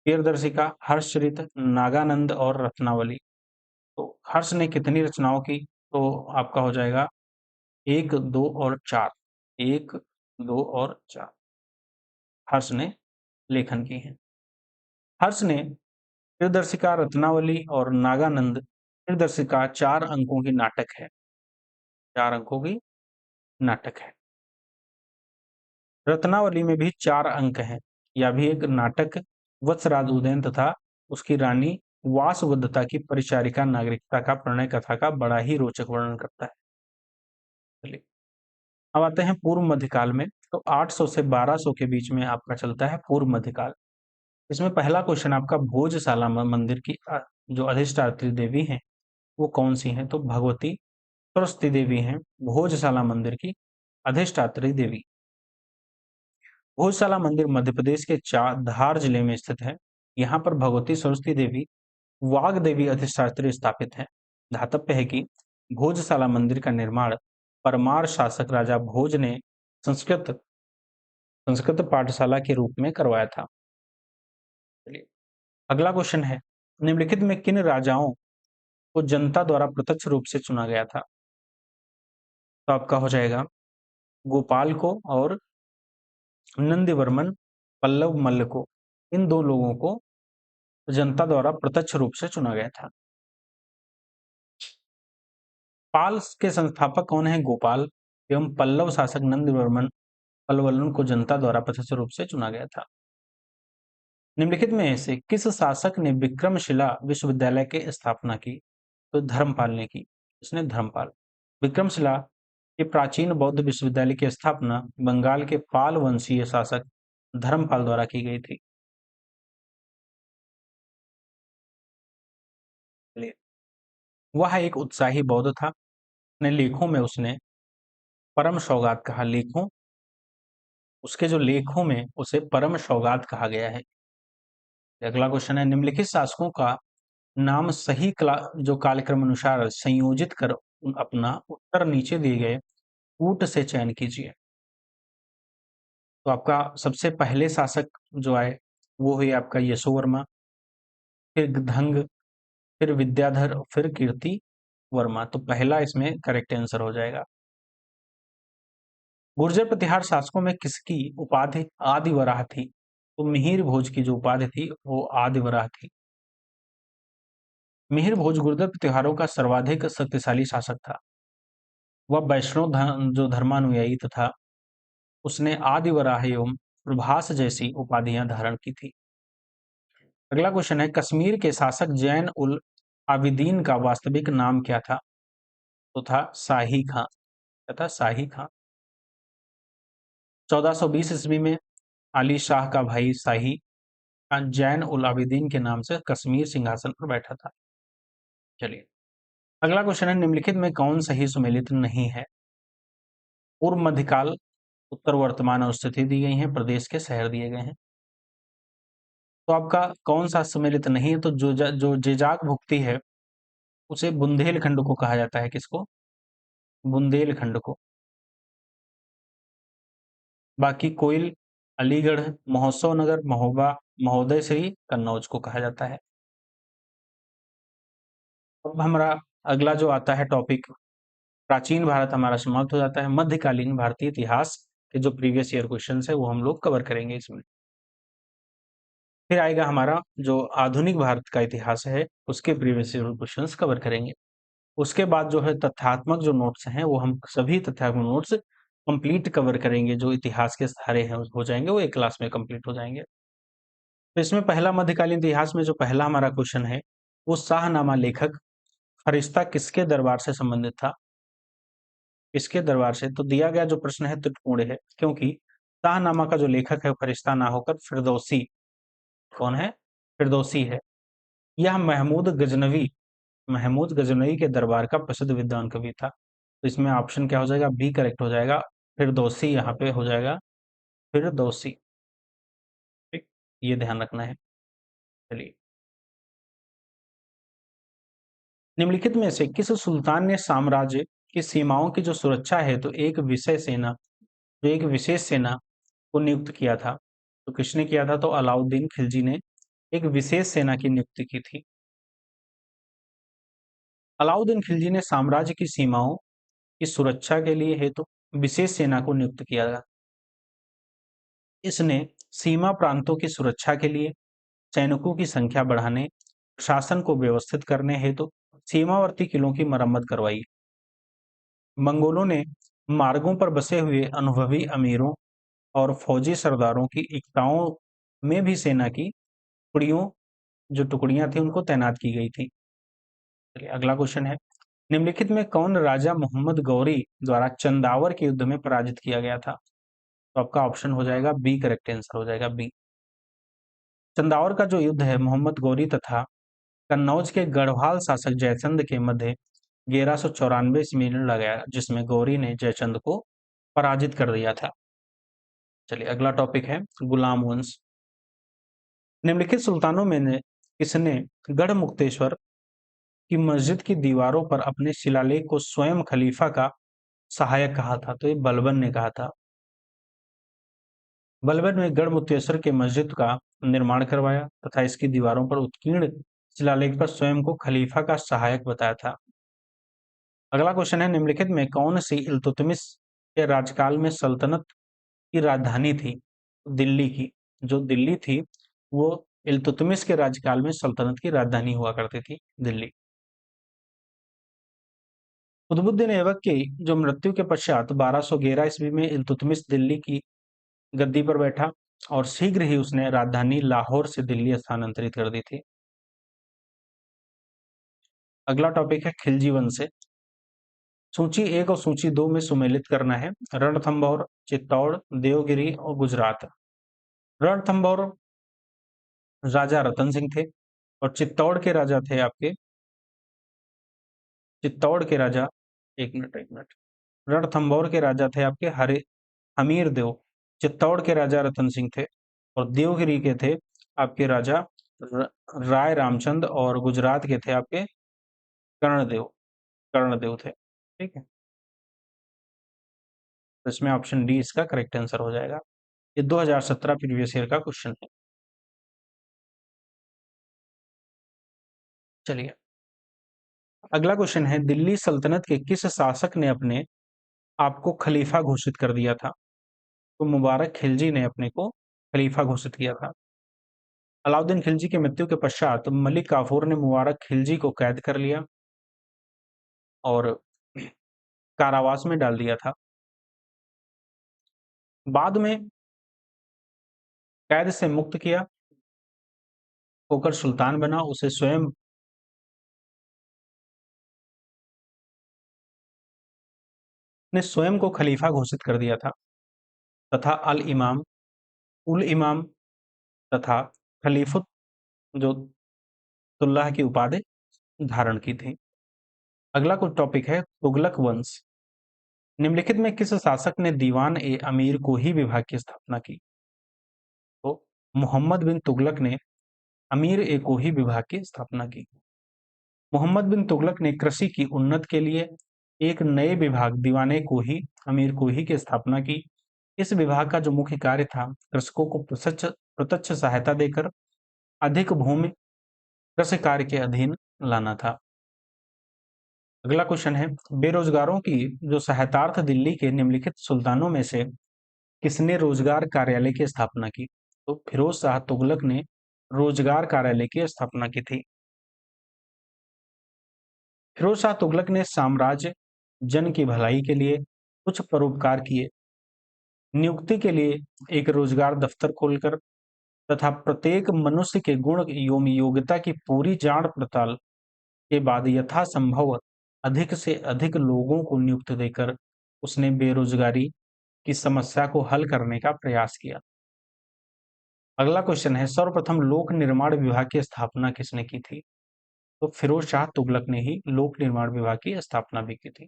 A: प्रियदर्शिका, हर्षचरित, नागानंद और रत्नावली। तो हर्ष ने कितनी रचनाओं की? तो आपका हो जाएगा 1, 2 और 4। 1, 2 और 4 हर्ष ने लेखन की है। हर्ष ने प्रियदर्शिका, रत्नावली और नागानंद। प्रियदर्शिका 4 अंकों की नाटक है। 4 अंकों की नाटक है। रत्नावली में भी 4 अंक हैं। यह भी एक नाटक वत्सराज उदयन तथा उसकी रानी वासवदत्ता की परिचारिका नागरिकता का प्रणय कथा का बड़ा ही रोचक वर्णन करता है। चलिए अब आते हैं पूर्व मध्यकाल में। तो 800 से 1200 के बीच में आपका चलता है पूर्व मध्यकाल। इसमें पहला क्वेश्चन आपका, भोजशाला मंदिर की जो अधिष्ठात्री देवी हैं वो कौन सी हैं? तो भगवती सरस्वती देवी हैं भोजशाला मंदिर की अधिष्ठात्री देवी। भोजशाला मंदिर मध्य प्रदेश के धार जिले में स्थित है। यहाँ पर भगवती सरस्वती देवी वाग देवी अधिष्ठात्री स्थापित है। धातव्य है कि भोजशाला मंदिर का निर्माण परमार शासक राजा भोज ने संस्कृत संस्कृत पाठशाला के रूप में करवाया था। चलिए अगला क्वेश्चन है, निम्नलिखित में किन राजाओं को जनता द्वारा प्रत्यक्ष रूप से चुना गया था? तो आपका हो जाएगा गोपाल को और नंदिवर्मन पल्लव मल्ल को। इन 2 लोगों को जनता द्वारा प्रत्यक्ष रूप से चुना गया था। पाल के संस्थापक कौन है? गोपाल एवं पल्लव शासक नंदिवर्मन पल्लवन को जनता द्वारा प्रत्यक्ष रूप से चुना गया था। निम्नलिखित में से किस शासक ने विक्रमशिला विश्वविद्यालय की स्थापना की? तो धर्मपाल ने की। इसने धर्मपाल। विक्रमशिला के प्राचीन बौद्ध विश्वविद्यालय की स्थापना बंगाल के पाल वंशीय शासक धर्मपाल द्वारा की गई थी। वह एक उत्साही बौद्ध था। अपने लेखों में उसने परम सौगात कहा। लेखों उसके जो लेखों में उसे परम सौगात कहा गया है। अगला क्वेश्चन है, निम्नलिखित शासकों का नाम सही जो कालक्रम अनुसार संयोजित कर अपना उत्तर नीचे दिए गए कूट से चयन कीजिए। तो आपका सबसे पहले शासक जो आए वो है आपका यशोवर्मा, फिर धंग, फिर विद्याधर, फिर कीर्ति वर्मा। तो पहला इसमें करेक्ट आंसर हो जाएगा। गुर्जर प्रतिहार शासकों में किसकी उपाधि आदिवराह थी? तो मिहिर भोज की जो उपाधि थी वो आदिवराह थी। मिहिर भोज गुर्जर प्रतिहारों का सर्वाधिक शक्तिशाली शासक था। वह वैष्णव जो धर्मानुयायी तथा उसने आदिवराह एवं प्रभास जैसी उपाधियां धारण की थी। अगला क्वेश्चन है, कश्मीर के शासक जैन उल आबिदीन का वास्तविक नाम क्या था? तो था शाही खां। क्या था? शाही खां। 1420 ईस्वी में अली शाह का भाई शाही खां जैन उल आबिदीन के नाम से कश्मीर सिंहासन पर बैठा था। चलिए अगला क्वेश्चन है, निम्नलिखित में कौन सही सुमेलित नहीं है? पूर्व मध्यकाल, उत्तर वर्तमान स्थिति दी गई है, प्रदेश के शहर दिए गए हैं। तो आपका कौन सा सम्मिलित नहीं है? तो जो जेजाक भुक्ति है उसे बुंदेलखंड को कहा जाता है। किसको? बुंदेलखंड को। बाकी कोइल, अलीगढ़, महोत्सव नगर, महोबा, महोदय श्री, कन्नौज को कहा जाता है। अब हमारा अगला जो आता है टॉपिक, प्राचीन भारत हमारा समाप्त हो जाता है। मध्यकालीन भारतीय इतिहास के जो प्रीवियस ईयर क्वेश्चन है वो हम लोग कवर करेंगे इसमें। फिर आएगा हमारा जो आधुनिक भारत का इतिहास है उसके प्रीवियस ईयर क्वेश्चंस कवर करेंगे। उसके बाद जो है तथ्यात्मक जो नोट्स हैं वो हम सभी तथ्यात्मक नोट्स कंप्लीट कवर करेंगे, जो इतिहास के सारे हैं हो जाएंगे, वो एक क्लास में कंप्लीट हो जाएंगे। तो इसमें पहला मध्यकालीन इतिहास में जो पहला हमारा क्वेश्चन है वो शाहनामा लेखक फरिश्ता किसके दरबार से संबंधित था? किसके दरबार से? तो दिया गया जो प्रश्न है त्रुटिपूर्ण है, क्योंकि शाहनामा का जो लेखक है फरिश्ता ना होकर फिरदौसी, कौन है? फिरदौसी है। यह महमूद गजनवी के दरबार का प्रसिद्ध विद्वान कवि था। तो इसमें ऑप्शन क्या हो जाएगा? बी करेक्ट हो जाएगा। फिरदौसी यहाँ पे हो जाएगा, फिरदौसी। ठीक, ये ध्यान रखना है। चलिए, निम्नलिखित में से किस सुल्तान ने साम्राज्य की सीमाओं की जो सुरक्षा है तो एक विशेष सेना को नियुक्त किया था? तो किसने किया था? तो अलाउद्दीन खिलजी ने एक विशेष सेना की नियुक्ति की थी। अलाउद्दीन खिलजी ने साम्राज्य की सीमाओं की सुरक्षा के लिए हेतु विशेष सेना को नियुक्त किया था। इसने सीमा प्रांतों की सुरक्षा के लिए सैनिकों की संख्या बढ़ाने, शासन को व्यवस्थित करने हेतु सीमावर्ती किलों की मरम्मत करवाई। मंगोलों ने मार्गों पर बसे हुए अनुभवी अमीरों और फौजी सरदारों की एकताओं में भी सेना की टुकड़ियों जो टुकड़ियां थी उनको तैनात की गई थी। चलिए, अगला क्वेश्चन है, निम्नलिखित में कौन राजा मोहम्मद गौरी द्वारा चंदावर के युद्ध में पराजित किया गया था? तो आपका ऑप्शन हो जाएगा बी, करेक्ट आंसर हो जाएगा बी। चंदावर का जो युद्ध है मोहम्मद गौरी तथा कन्नौज के गढ़वाल शासक जयचंद के मध्य 1194 ईस्वी में लड़ा गया, जिसमें गौरी ने जयचंद को पराजित कर दिया था। चलिए, अगला टॉपिक है गुलाम वंश। निम्नलिखित सुल्तानों में ने किसने गढ़ मुक्तेश्वर की मस्जिद की दीवारों पर अपने शिलालेख को स्वयं खलीफा का सहायक कहा था? तो ये बलबन ने कहा था। बलबन ने गढ़ मुक्तेश्वर के मस्जिद का निर्माण करवाया तथा इसकी दीवारों पर उत्कीर्ण शिलालेख पर स्वयं को खलीफा का सहायक बताया था। अगला क्वेश्चन है, निम्नलिखित में कौन सी इल्तुतमिश के राजकाल में सल्तनत की राजधानी थी? दिल्ली की, जो दिल्ली थी वो इल्तुतमिश के राज्यकाल में सल्तनत की राजधानी हुआ करती थी, दिल्ली। कुतुबुद्दीन ऐबक की जो मृत्यु के पश्चात 1211 ईस्वी में इल्तुतमिश दिल्ली की गद्दी पर बैठा और शीघ्र ही उसने राजधानी लाहौर से दिल्ली स्थानांतरित कर दी थी। अगला टॉपिक है खिलजी वंश से। सूची 1 और सूची 2 में सुमेलित करना है रणथंभौर, चित्तौड़, देवगिरी और गुजरात। रणथंभौर राजा रतन सिंह थे और चित्तौड़ के राजा थे आपके, चित्तौड़ के राजा, एक मिनट, रणथंभौर के राजा थे आपके हरे हमीर देव। चित्तौड़ के राजा रतन सिंह थे और देवगिरी के थे आपके राजा राय रामचंद और गुजरात के थे आपके कर्णदेव, कर्णदेव थे। ठीक है, तो इसमें ऑप्शन डी इसका करेक्ट आंसर हो जाएगा। ये 2017 प्रीवियस ईयर का क्वेश्चन है। चलिए, अगला क्वेश्चन है, दिल्ली सल्तनत के किस शासक ने अपने आप को खलीफा घोषित कर दिया था? तो मुबारक खिलजी ने अपने को खलीफा घोषित किया था। अलाउद्दीन खिलजी की मृत्यु के पश्चात मलिक काफूर ने मुबारक खिलजी को कैद कर लिया और कारावास में डाल दिया था। बाद में कैद से मुक्त किया होकर सुल्तान बना, उसे स्वयं को खलीफा घोषित कर दिया था तथा अल इमाम, उल इमाम तथा खलीफुत जो तुल्लाह की उपाधि धारण की थी। अगला कुछ टॉपिक है तुगलक वंश। निम्नलिखित में किस शासक ने दीवान ए अमीर को ही विभाग की स्थापना की? तो मोहम्मद बिन तुगलक ने अमीर ए को ही विभाग की स्थापना की। मोहम्मद बिन तुगलक ने कृषि की उन्नत के लिए एक नए विभाग दीवाने को ही अमीर को ही की स्थापना की। इस विभाग का जो मुख्य कार्य था कृषकों को प्रत्यक्ष सहायता देकर अधिक भूमि कृषि कार्य के अधीन लाना था। अगला क्वेश्चन है, बेरोजगारों की जो सहायतार्थ दिल्ली के निम्नलिखित सुल्तानों में से किसने रोजगार कार्यालय की स्थापना की? तो फिरोज शाह तुगलक ने रोजगार कार्यालय की स्थापना की थी। फिरोज शाह तुगलक ने साम्राज्य जन की भलाई के लिए कुछ परोपकार किए, नियुक्ति के लिए एक रोजगार दफ्तर खोलकर तथा प्रत्येक मनुष्य के गुण एवं योग्यता की पूरी जांच पड़ताल के बाद यथासंभव अधिक से अधिक लोगों को नियुक्त देकर उसने बेरोजगारी की समस्या को हल करने का प्रयास किया। अगला क्वेश्चन है, सर्वप्रथम लोक निर्माण विभाग की स्थापना किसने की थी? तो फिरोज शाह तुगलक ने ही लोक निर्माण विभाग की स्थापना भी की थी।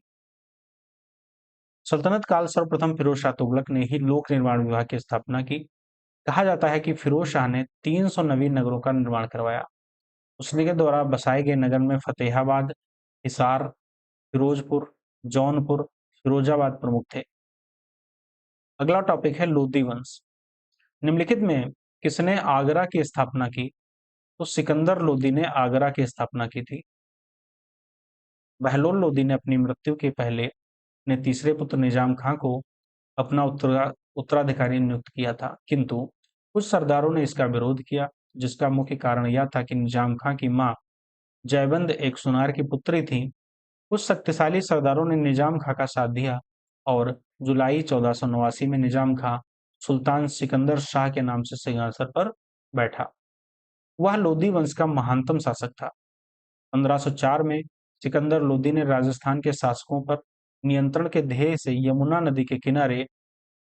A: सल्तनत काल सर्वप्रथम फिरोज शाह तुगलक ने ही लोक निर्माण विभाग की स्थापना की। कहा जाता है कि फिरोज शाह ने 300 नवीन नगरों का निर्माण करवाया। उसने के द्वारा बसाए गए नगर में फतेहाबाद, हिसार, फिरोजपुर, जौनपुर, फिरोजाबाद प्रमुख थे। अगला टॉपिक है लोधी वंश। निम्नलिखित में किसने आगरा की स्थापना की? तो सिकंदर लोधी ने आगरा की स्थापना की थी। बहलोल लोधी ने अपनी मृत्यु के पहले अपने तीसरे पुत्र निजाम खां को अपना उत्तराधिकारी नियुक्त किया था, किंतु कुछ सरदारों ने इसका विरोध किया, जिसका मुख्य कारण यह था कि निजाम खां की मां जयबंद एक सुनार की पुत्री थी। कुछ शक्तिशाली सरदारों ने निजाम खां का साथ दिया और जुलाई 1489 में निजाम खां सुल्तान सिकंदर शाह के नाम से सिंहासन पर बैठा। वह लोधी वंश का महानतम शासक था। 1504 में सिकंदर लोधी ने राजस्थान के शासकों पर नियंत्रण के ध्येय से यमुना नदी के किनारे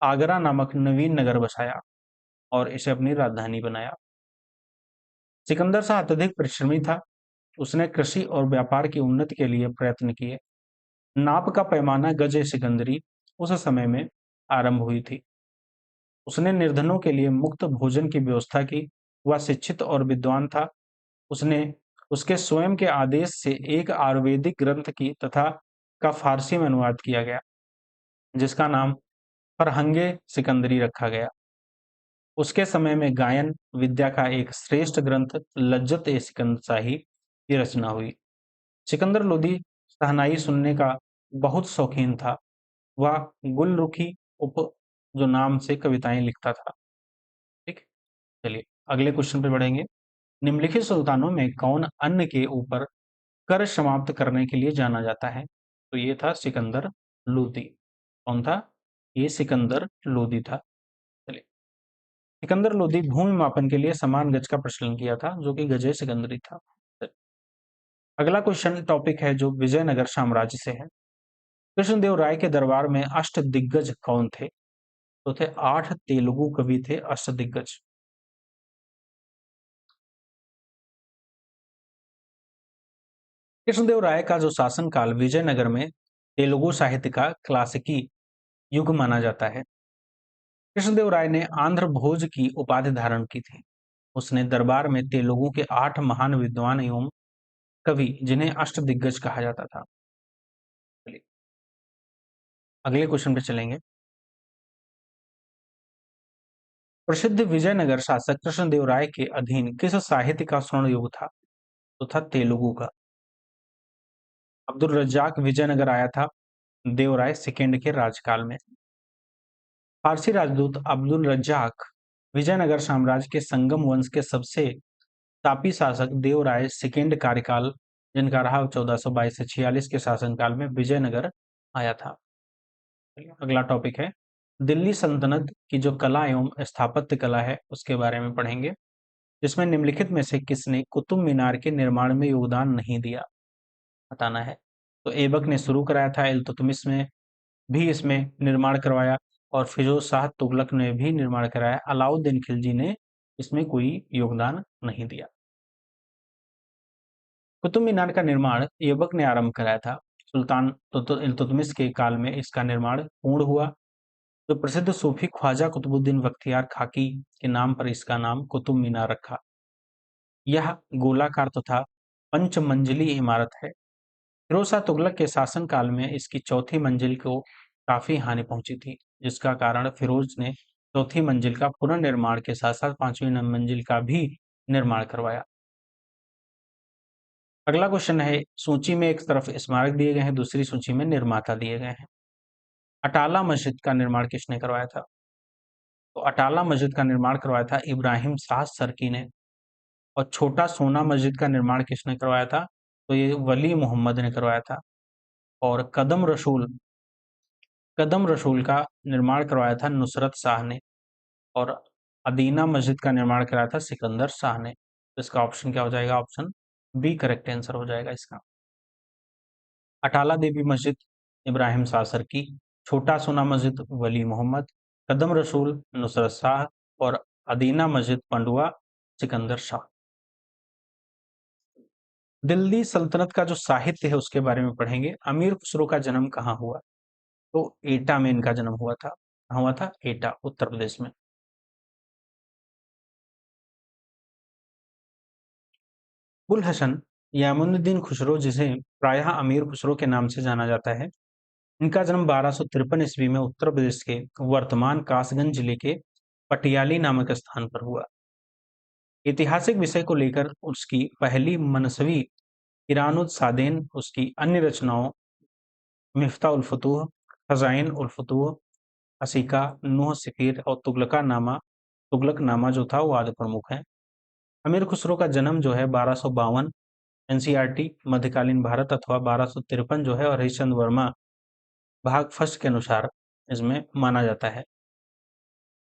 A: आगरा नामक नवीन नगर बसाया और इसे अपनी राजधानी बनाया। सिकंदर शाह अत्यधिक परिश्रमी था। उसने कृषि और व्यापार की उन्नति के लिए प्रयत्न किए। नाप का पैमाना गज सिकंदरी उस समय में आरंभ हुई थी। उसने निर्धनों के लिए मुफ्त भोजन की व्यवस्था की। वह शिक्षित और विद्वान था। उसने उसके स्वयं के आदेश से एक आयुर्वेदिक ग्रंथ की तथा का फारसी में अनुवाद किया गया, जिसका नाम फरहंगे सिकंदरी रखा गया। उसके समय में गायन विद्या का एक श्रेष्ठ ग्रंथ लज्जत ए सिकंद शाही की रचना हुई। सिकंदर लोधी शहनाई सुनने का बहुत शौकीन था। वह गुलरुखी उप जो नाम से कविताएं लिखता था। ठीक, चलिए अगले क्वेश्चन पे बढ़ेंगे। निम्नलिखित सुल्तानों में कौन अन्न के ऊपर कर समाप्त करने के लिए जाना जाता है? तो ये था सिकंदर लोदी। कौन था? ये सिकंदर लोदी था। चलिए, सिकंदर लोदी भूमि मापन के लिए समान गज का प्रचलन किया था, जो कि गजे सिकंदरी था। अगला क्वेश्चन टॉपिक है जो विजयनगर साम्राज्य से है। कृष्णदेव राय के दरबार में अष्ट दिग्गज कौन थे? तो थे 8 तेलुगु कवि थे अष्ट दिग्गज। कृष्णदेव राय का जो शासनकाल विजयनगर में तेलुगु साहित्य का क्लासिकी युग माना जाता है। कृष्णदेव राय ने आंध्र भोज की उपाधि धारण की थी। उसने दरबार में तेलुगु के 8 महान विद्वान एवं कवि, जिन्हें अष्ट दिग्गज कहा जाता था। अगले क्वेश्चन पे चलेंगे। प्रसिद्ध विजयनगर शासक कृष्णदेव राय के अधीन किस साहित्य का स्वर्ण युग था? तो था तेलुगु का। अब्दुल रज्जाक विजयनगर आया था देवराय सेकेंड के राजकाल में। फारसी राजदूत अब्दुल रज्जाक विजयनगर साम्राज्य के संगम वंश के सबसे तापी शासक देवराय सेकेंड कार्यकाल, जिनका रहा 1422 से 46 के शासनकाल में विजयनगर आया था। अगला टॉपिक है दिल्ली सल्तनत की जो कला एवं स्थापत्य कला है उसके बारे में पढ़ेंगे, जिसमें निम्नलिखित में से किसने कुतुब मीनार के निर्माण में योगदान नहीं दिया, बताना है। तो ऐबक ने शुरू कराया था, इल्तुतमिश में भी इसमें निर्माण करवाया और फिरोज शाह तुगलक ने भी निर्माण कराया। अलाउद्दीन खिलजी ने इसमें कोई योगदान नहीं दिया। कुतुब मीनार का निर्माण ऐबक ने आरंभ कराया था। सुल्तान इल्तुतमिश के काल में इसका निर्माण पूर्ण हुआ। तो प्रसिद्ध सूफी ख्वाजा कुतुबुद्दीन बख्तियार खाकी के नाम पर इसका नाम कुतुब मीनार रखा। यह गोलाकार तथा पंचमंजिली इमारत है। फिरोज शाह तुगलक के शासनकाल में इसकी चौथी मंजिल को काफी हानि पहुंची थी, जिसका कारण फिरोज ने चौथी मंजिल का पुनर्निर्माण के साथ साथ पांचवी मंजिल का भी निर्माण करवाया। अगला क्वेश्चन है, सूची में एक तरफ स्मारक दिए गए हैं, दूसरी सूची में निर्माता दिए गए हैं। अटाला मस्जिद का निर्माण किसने करवाया था? अटाला मस्जिद का निर्माण करवाया था इब्राहिम शाह सर्की ने। और छोटा सोना मस्जिद का निर्माण किसने करवाया था? तो ये वली मोहम्मद ने करवाया था। और कदम रसूल का निर्माण करवाया था नुसरत शाह ने। और अदीना मस्जिद का निर्माण कराया था सिकंदर शाह ने। तो इसका ऑप्शन क्या हो जाएगा? ऑप्शन बी करेक्ट आंसर हो जाएगा इसका। अटाला देवी मस्जिद इब्राहिम शाह सर्की, छोटा सोना मस्जिद वली मोहम्मद, कदम रसूल नुसरत शाह और अदीना मस्जिद पंडुआ सिकंदर शाह। दिल्ली सल्तनत का जो साहित्य है उसके बारे में पढ़ेंगे। अमीर खुसरो का जन्म कहाँ हुआ? तो एटा में इनका जन्म हुआ था। कहाँ हुआ था? एटा, उत्तर प्रदेश में। अबुल हसन यामुनुद्दीन खुसरो, जिसे प्रायः अमीर खुसरो के नाम से जाना जाता है, इनका जन्म 1253 ईस्वी में उत्तर प्रदेश के वर्तमान कासगंज जिले के पटियाली नामक स्थान पर हुआ। ऐतिहासिक विषय को लेकर उसकी पहली मनसवी ईरानुद सादेन, उसकी अन्य रचनाओं मिफ्ता उल फुतूह, खजाइन उल फुतूह, असीका, नूह सफीर और तुगलकनामा जो था वो आदि प्रमुख हैं। अमीर खुसरो का जन्म जो है 1252 एनसीईआरटी मध्यकालीन भारत अथवा 1253 जो है और हरिश्चंद्र वर्मा भाग फर्स्ट के अनुसार इसमें माना जाता है।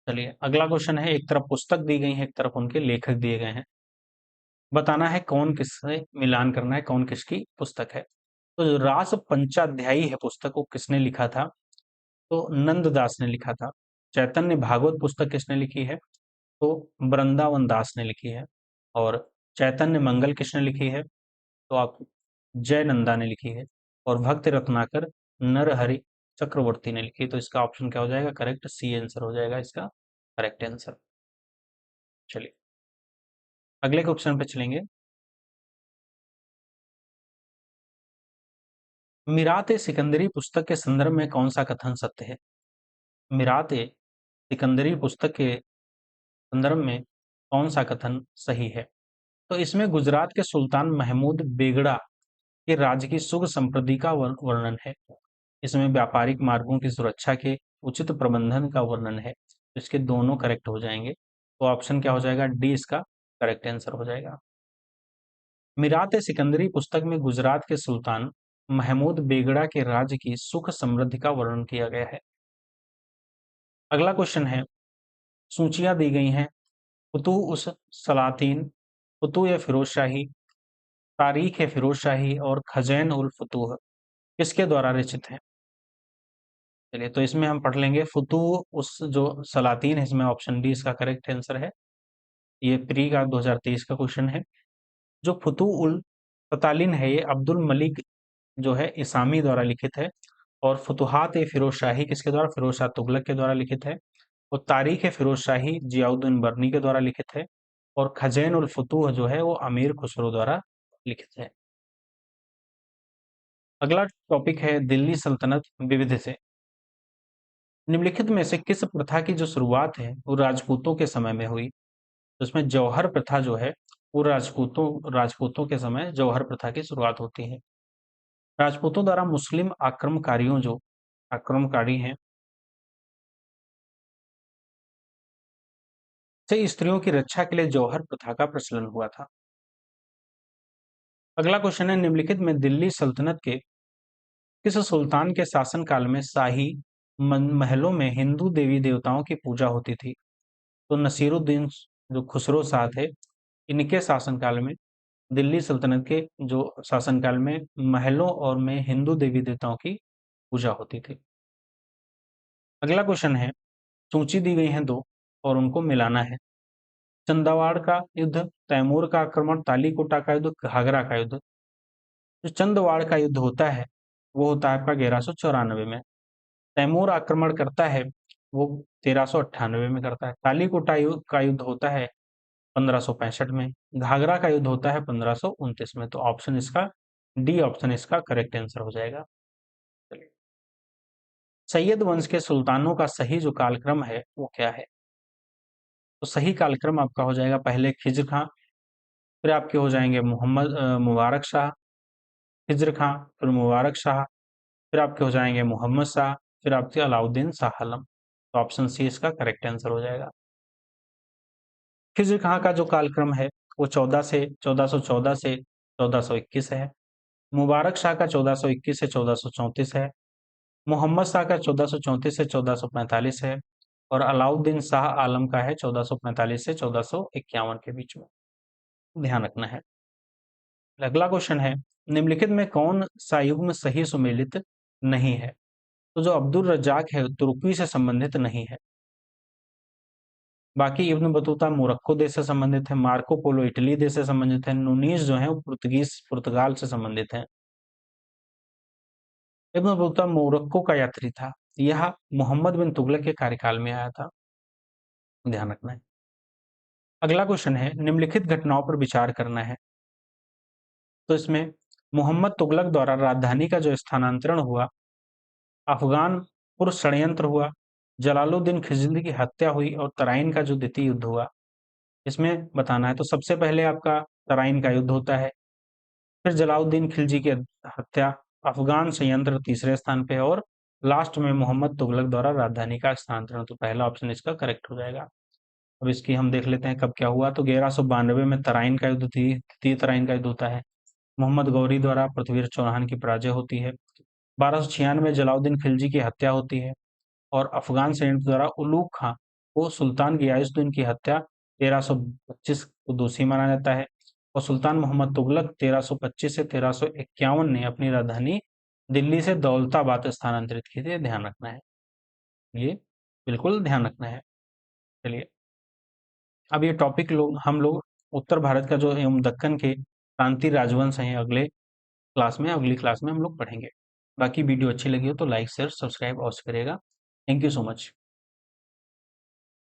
A: चलिए अगला क्वेश्चन है। एक तरफ पुस्तक दी गई है, एक तरफ उनके लेखक दिए गए हैं। बताना है कौन किससे मिलान करना है, कौन किसकी पुस्तक है। तो जो रास पंचाध्यायी है पुस्तक, वो किसने लिखा था? तो नंददास ने लिखा था। चैतन्य भागवत पुस्तक किसने लिखी है? तो वृंदावन दास ने लिखी है। और चैतन्य मंगल किसने लिखी है? तो आप जय नंदा ने लिखी है। और भक्त रत्नाकर नरहरि चक्रवर्ती ने लिखी। तो इसका ऑप्शन क्या हो जाएगा? करेक्ट सी आंसर हो जाएगा इसका करेक्ट आंसर। चलिए अगले क्वेश्चन पे चलेंगे। मिरात ए सिकंदरी पुस्तक के संदर्भ में कौन सा कथन सत्य है? मिरात ए सिकंदरी पुस्तक के संदर्भ में कौन सा कथन सही है? तो इसमें गुजरात के सुल्तान महमूद बेगड़ा के राज्य की सुख समृद्धि का वर्णन है। इसमें व्यापारिक मार्गों की सुरक्षा के उचित प्रबंधन का वर्णन है। इसके दोनों करेक्ट हो जाएंगे। तो ऑप्शन क्या हो जाएगा? डी इसका करेक्ट आंसर हो जाएगा। मिरात सिकंदरी पुस्तक में गुजरात के सुल्तान महमूद बेगड़ा के राज्य की सुख समृद्धि का वर्णन किया गया है। अगला क्वेश्चन है। सूचियां दी गई हैं। फुतूह उस सलातीन, फुतूह ए फिरोज शाही, तारीख ए फिरोज शाही और खजैन उल फुतूह किसके द्वारा रचित है? चलिए तो इसमें हम पढ़ लेंगे। फुतूह उस जो सलातीन है, इसमें ऑप्शन डी इसका करेक्ट आंसर है। ये प्री का 2023 का क्वेश्चन है। जो फुतूह उल ततालिन है, ये अब्दुल मलिक जो है इसामी द्वारा लिखित है। और फुतुहात ए फिरोज शाही किसके द्वारा? फिरोज शाह तुगलक के द्वारा लिखित है। और तारीख ए फिरोज शाही जियाउद्दीन बर्नी के द्वारा लिखित है। और खजैन उल फुतूह जो है वो अमीर खुसरो द्वारा लिखित है। अगला टॉपिक है दिल्ली सल्तनत विविध से। निम्नलिखित में से किस प्रथा की जो शुरुआत है वो राजपूतों के समय में हुई? तो इसमें जौहर प्रथा जो है वो राजपूतों के समय जौहर प्रथा की शुरुआत होती है। राजपूतों द्वारा मुस्लिम आक्रमणकारी हैं से स्त्रियों की रक्षा के लिए जौहर प्रथा का प्रचलन हुआ था। अगला क्वेश्चन है। निम्नलिखित में दिल्ली सल्तनत के किस सुल्तान के शासनकाल में शाही महलों में हिंदू देवी देवताओं की पूजा होती थी? तो नसीरुद्दीन जो खुसरो शाह थे, इनके शासनकाल में दिल्ली सल्तनत के जो शासनकाल में महलों और में हिंदू देवी देवताओं की पूजा होती थी। अगला क्वेश्चन है। सूची दी गई है दो और उनको मिलाना है। चंदावाड़ का युद्ध, तैमूर का आक्रमण, तालीकोटा का युद्ध, घाघरा का युद्ध। जो चंदवाड़ का युद्ध होता है वो होता है आपका 1194 में। तैमूर आक्रमण करता है वो 1398 में करता है। तालीकोटा का युद्ध होता है 1565 में। घाघरा का युद्ध होता है 1529 में। तो ऑप्शन इसका डी ऑप्शन इसका करेक्ट आंसर हो जाएगा। चलिए सैयद वंश के सुल्तानों का सही जो कालक्रम है वो क्या है? तो सही कालक्रम आपका हो जाएगा पहले खिज्र खां, फिर आपके हो जाएंगे मुबारक शाह, खिज्र खां, फिर मुबारक शाह, फिर आपके हो जाएंगे मोहम्मद शाह, फिर आपके अलाउद्दीन शाह आलम। तो ऑप्शन सी इसका करेक्ट आंसर हो जाएगा। खिज्र खां का जो कालक्रम है वो 1414 से 1421 है। मुबारक शाह का 1421 से 1434 है। मोहम्मद शाह का 1434 से 1445 है। और अलाउद्दीन शाह आलम का है 1445 से 1451 के बीच में। ध्यान रखना है। अगला क्वेश्चन है, निम्नलिखित में कौन सा युग्म सही सुमेलित नहीं है? तो जो अब्दुल रज्जाक है तुर्की से संबंधित नहीं है। बाकी इब्न बतूता मोरक्को देश से संबंधित है। मार्को पोलो इटली देश से संबंधित है। नूनीस जो है वो पुर्तगाल से संबंधित है। इब्न बतूता मोरक्को का यात्री था। यह मोहम्मद बिन तुगलक के कार्यकाल में आया था। ध्यान रखना है। अगला क्वेश्चन है, निम्नलिखित घटनाओं पर विचार करना है। तो इसमें मोहम्मद तुगलक द्वारा राजधानी का जो स्थानांतरण हुआ, अफगान पूर्व षड्यंत्र हुआ, जलालुद्दीन खिलजी की हत्या हुई और तराइन का जो द्वितीय युद्ध हुआ, इसमें बताना है। तो सबसे पहले आपका तराइन का युद्ध होता है, फिर जलालुद्दीन खिलजी की हत्या, अफगान संयंत्र तीसरे स्थान पे और लास्ट में मोहम्मद तुगलक द्वारा राजधानी का स्थानांतरण। तो पहला ऑप्शन इसका करेक्ट हो जाएगा। अब इसकी हम देख लेते हैं कब क्या हुआ। तो 1192 में तराइन का युद्ध थी, द्वितीय तराइन का युद्ध होता है। मोहम्मद गौरी द्वारा पृथ्वीराज चौहान की पराजय होती है। 1296 में जलालुद्दीन खिलजी की हत्या होती है और अफगान सैनिक द्वारा उलूग खां को सुल्तान गियासुद्दीन की हत्या 1325 को दोषी माना जाता है। और सुल्तान मोहम्मद तुगलक 1325 से 1351 ने अपनी राजधानी दिल्ली से दौलताबाद स्थानांतरित की थी। ध्यान रखना है, ये बिल्कुल ध्यान रखना है। चलिए, अब ये टॉपिक हम लोग उत्तर भारत का जो एवं दक्कन के प्रांतीय राजवंश हैं अगली क्लास में हम लोग पढ़ेंगे। बाकी वीडियो अच्छी लगी हो तो लाइक शेयर सब्सक्राइब अवश्य करिएगा। Thank you so much.